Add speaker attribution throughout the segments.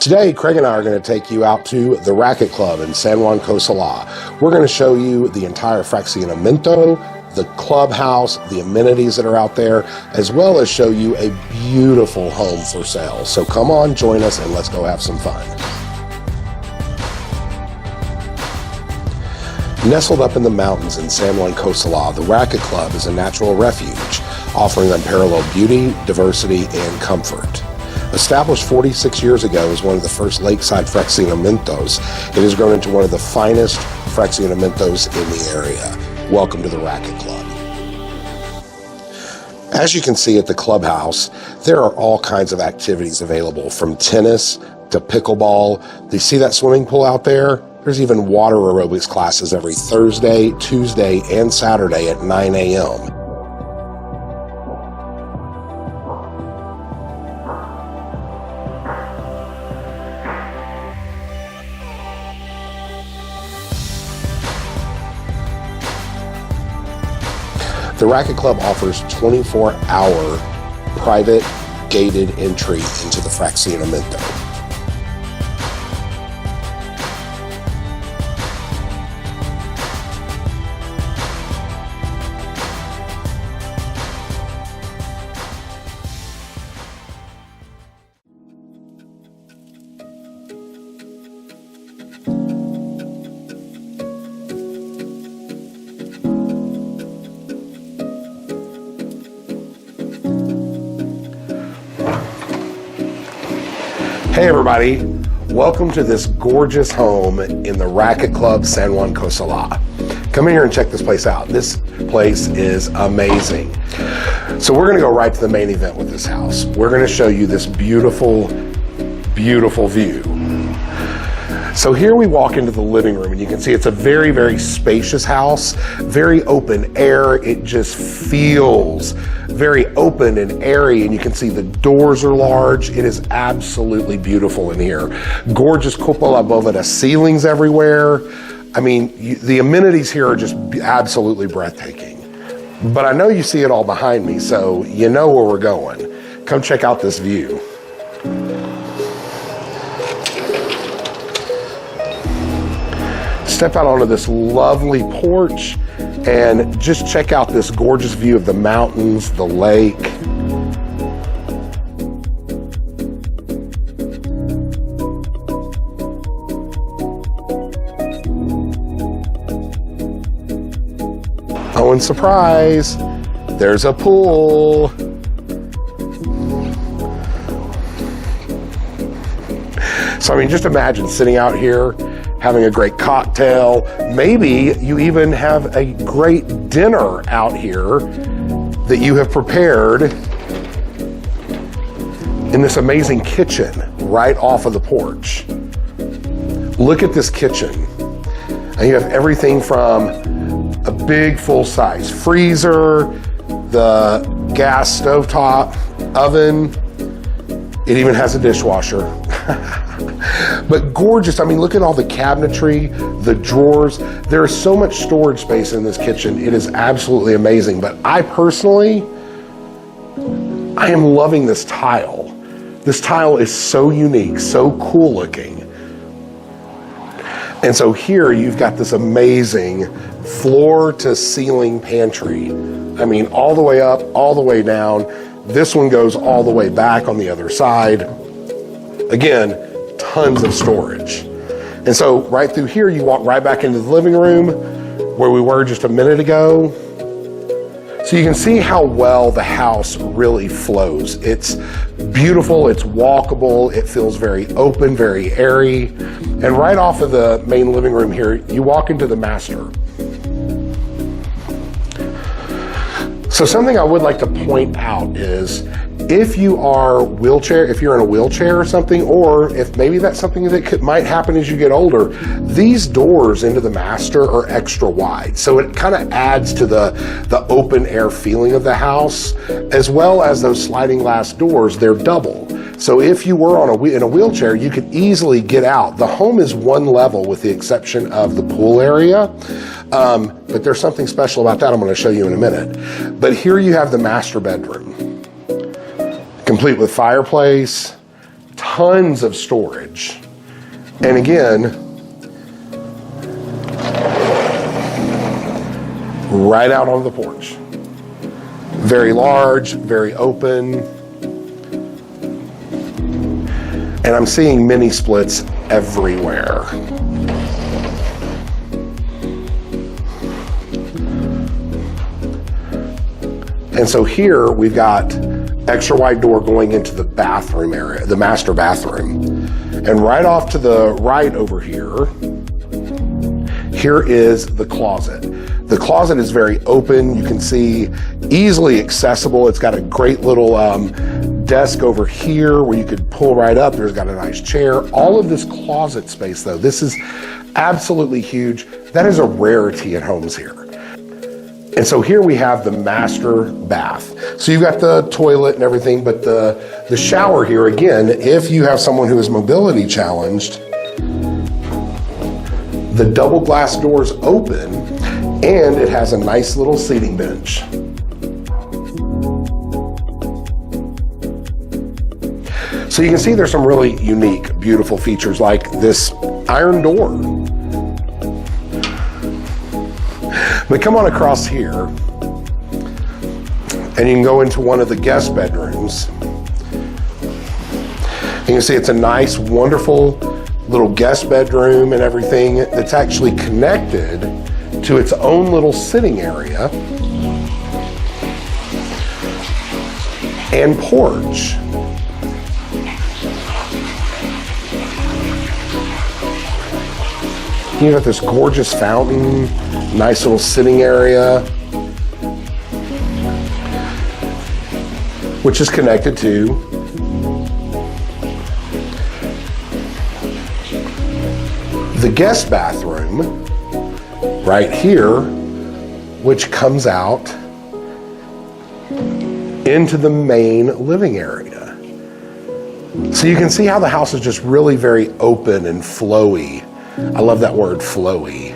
Speaker 1: Today, Craig and I are going to take you out to the RAQUET CLUB in San Juan Cosala. We're going to show you the entire fraccionamento, the clubhouse, the amenities that are out there, as well as show you a beautiful home for sale. So come on, join us, and let's go have some fun. Nestled up in the mountains in San Juan Cosala, the RAQUET CLUB is a natural refuge, offering unparalleled beauty, diversity, and comfort. Established 46 years ago as one of the first lakeside fraccionamentos, it has grown into one of the finest fraccionamentos in the area. Welcome to the RAQUET CLUB. As you can see at the clubhouse, there are all kinds of activities available, from tennis to pickleball. Do you see that swimming pool out there? There's even water aerobics classes every Thursday, Tuesday, and Saturday at 9 a.m. The RAQUET CLUB offers 24-hour private gated entry into the fraccionamento. Hey everybody, welcome to this gorgeous home in the RAQUET CLUB San Juan Cosala. Come in here and check this place out. This place is amazing. So we're gonna go right to the main event with this house. We're gonna show you this beautiful, beautiful view. So here we walk into the living room and you can see it's a very, very spacious house, very open air. It just feels very open and airy, and you can see the doors are large. It is absolutely beautiful in here. Gorgeous cupola boveda ceilings everywhere. I mean, the amenities here are just absolutely breathtaking. But I know you see it all behind me, so you know where we're going. Come check out this view. Step out onto this lovely porch and just check out this gorgeous view of the mountains, the lake. Oh, and surprise, there's a pool. So I mean, just imagine sitting out here, having a great cocktail. Maybe you even have a great dinner out here that you have prepared in this amazing kitchen right off of the porch. Look at this kitchen. And you have everything from a big full-size freezer, the gas stovetop oven. It even has a dishwasher. But gorgeous. I mean, look at all the cabinetry, the drawers. There is so much storage space in this kitchen. It is absolutely amazing. But I personally, I am loving this tile. This tile is so unique, so cool looking. And so here you've got this amazing floor to ceiling pantry. I mean, all the way up, all the way down. This one goes all the way back on the other side. Again, tons of storage. And so right through here, you walk right back into the living room where we were just a minute ago. So you can see how well the house really flows. It's beautiful, it's walkable, it feels very open, very airy. And right off of the main living room here, you walk into the master. So something I would like to point out is if you're in a wheelchair or something, or if maybe that's something that might happen as you get older, these doors into the master are extra wide. So it kind of adds to the open air feeling of the house, as well as those sliding glass doors, they're double. So if you were in a wheelchair, you could easily get out. The home is one level with the exception of the pool area. But there's something special about that I'm going to show you in a minute. But here you have the master bedroom, complete with fireplace, tons of storage. And again, right out on the porch. Very large, very open. And I'm seeing mini splits everywhere. And so here we've got extra wide door going into the bathroom area, the master bathroom. And right off to the right over here, here is the closet. The closet is very open. You can see easily accessible. It's got a great little desk over here where you could pull right up. There's got a nice chair. All of this closet space though, this is absolutely huge. That is a rarity in homes here. And so here we have the master bath. So you've got the toilet and everything, but the shower here, again, if you have someone who is mobility challenged, the double glass doors open and it has a nice little seating bench. So you can see there's some really unique, beautiful features like this iron door. But come on across here and you can go into one of the guest bedrooms. You can see it's a nice, wonderful little guest bedroom and everything that's actually connected to its own little sitting area and porch. You got this gorgeous fountain, nice little sitting area, which is connected to the guest bathroom right here, which comes out into the main living area. So you can see how the house is just really very open and flowy. I love that word, flowy.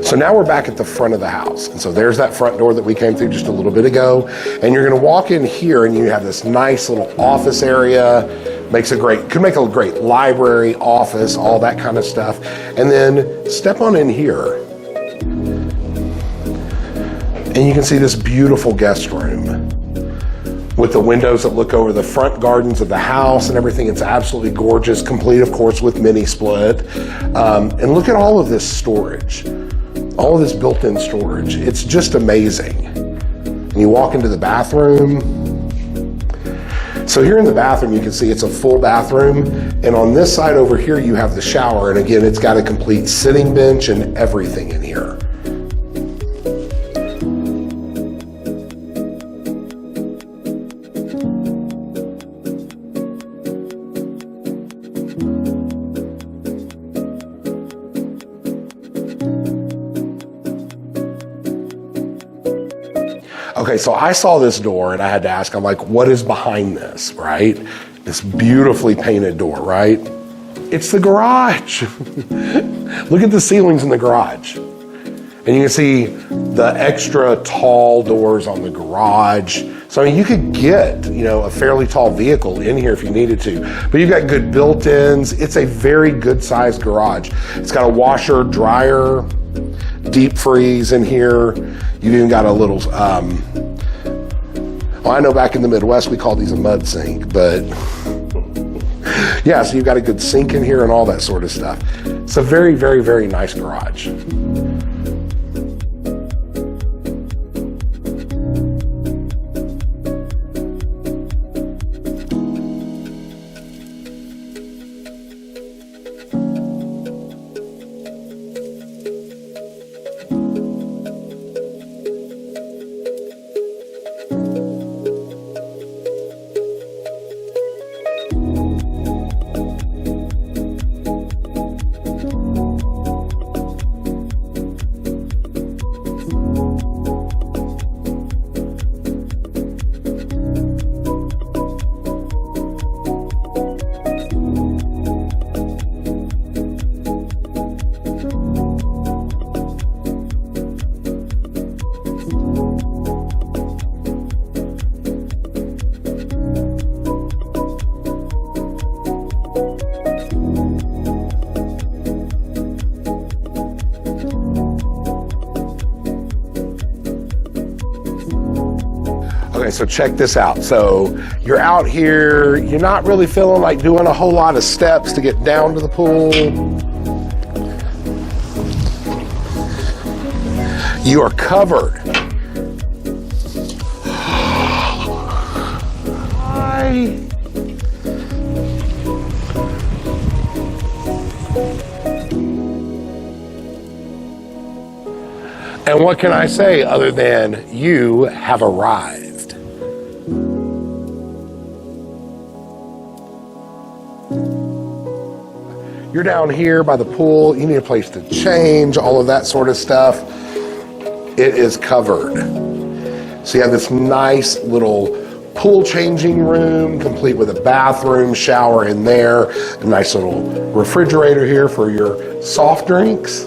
Speaker 1: So now we're back at the front of the house. And so there's that front door that we came through just a little bit ago. And you're gonna walk in here and you have this nice little office area. Could make a great library, office, all that kind of stuff. And then step on in here. And you can see this beautiful guest room with the windows that look over the front gardens of the house and everything. It's absolutely gorgeous, complete, of course, with mini split. And look at all of this storage, all of this built-in storage. It's just amazing. And you walk into the bathroom. So here in the bathroom, you can see it's a full bathroom. And on this side over here, you have the shower. And again, it's got a complete sitting bench and everything in here. Okay, so I saw this door and I had to ask, I'm like, what is behind this, right? This beautifully painted door, right? It's the garage. Look at the ceilings in the garage. And you can see the extra tall doors on the garage. So I mean, you could get, a fairly tall vehicle in here if you needed to, but you've got good built-ins. It's a very good sized garage. It's got a washer, dryer, deep freeze in here. You've even got a little, I know back in the Midwest, we call these a mud sink, but yeah, so you've got a good sink in here and all that sort of stuff. It's a very, very, very nice garage. so check this out. So you're out here, you're not really feeling like doing a whole lot of steps to get down to the pool. You are covered. Hi. And what can I say other than you have arrived? You're down here by the pool, you need a place to change, all of that sort of stuff. It is covered. So you have this nice little pool changing room, complete with a bathroom, shower in there, a nice little refrigerator here for your soft drinks.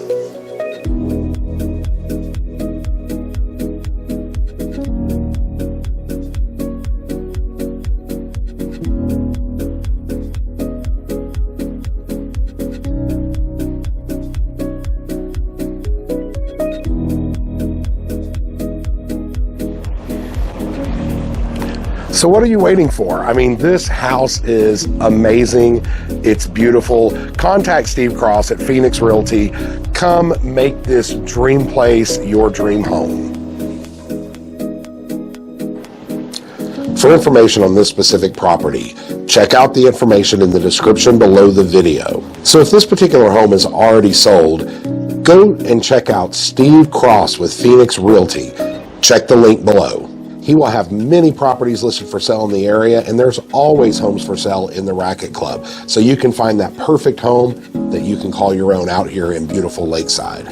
Speaker 1: So what are you waiting for? I mean, this house is amazing. It's beautiful. Contact Steve Cross at Phoenix Realty. Come make this dream place your dream home. For information on this specific property, check out the information in the description below the video. So if this particular home is already sold, go and check out Steve Cross with Phoenix Realty. Check the link below. He will have many properties listed for sale in the area, and there's always homes for sale in the RAQUET Club. So you can find that perfect home that you can call your own out here in beautiful Lakeside.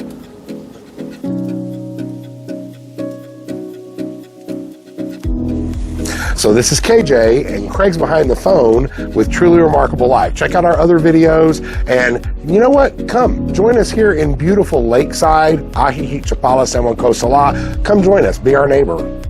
Speaker 1: So this is KJ, and Craig's behind the phone with Truly Remarkable Life. Check out our other videos, and you know what? Come join us here in beautiful Lakeside, Lake Chapala, San Juan Cosala. Come join us, be our neighbor.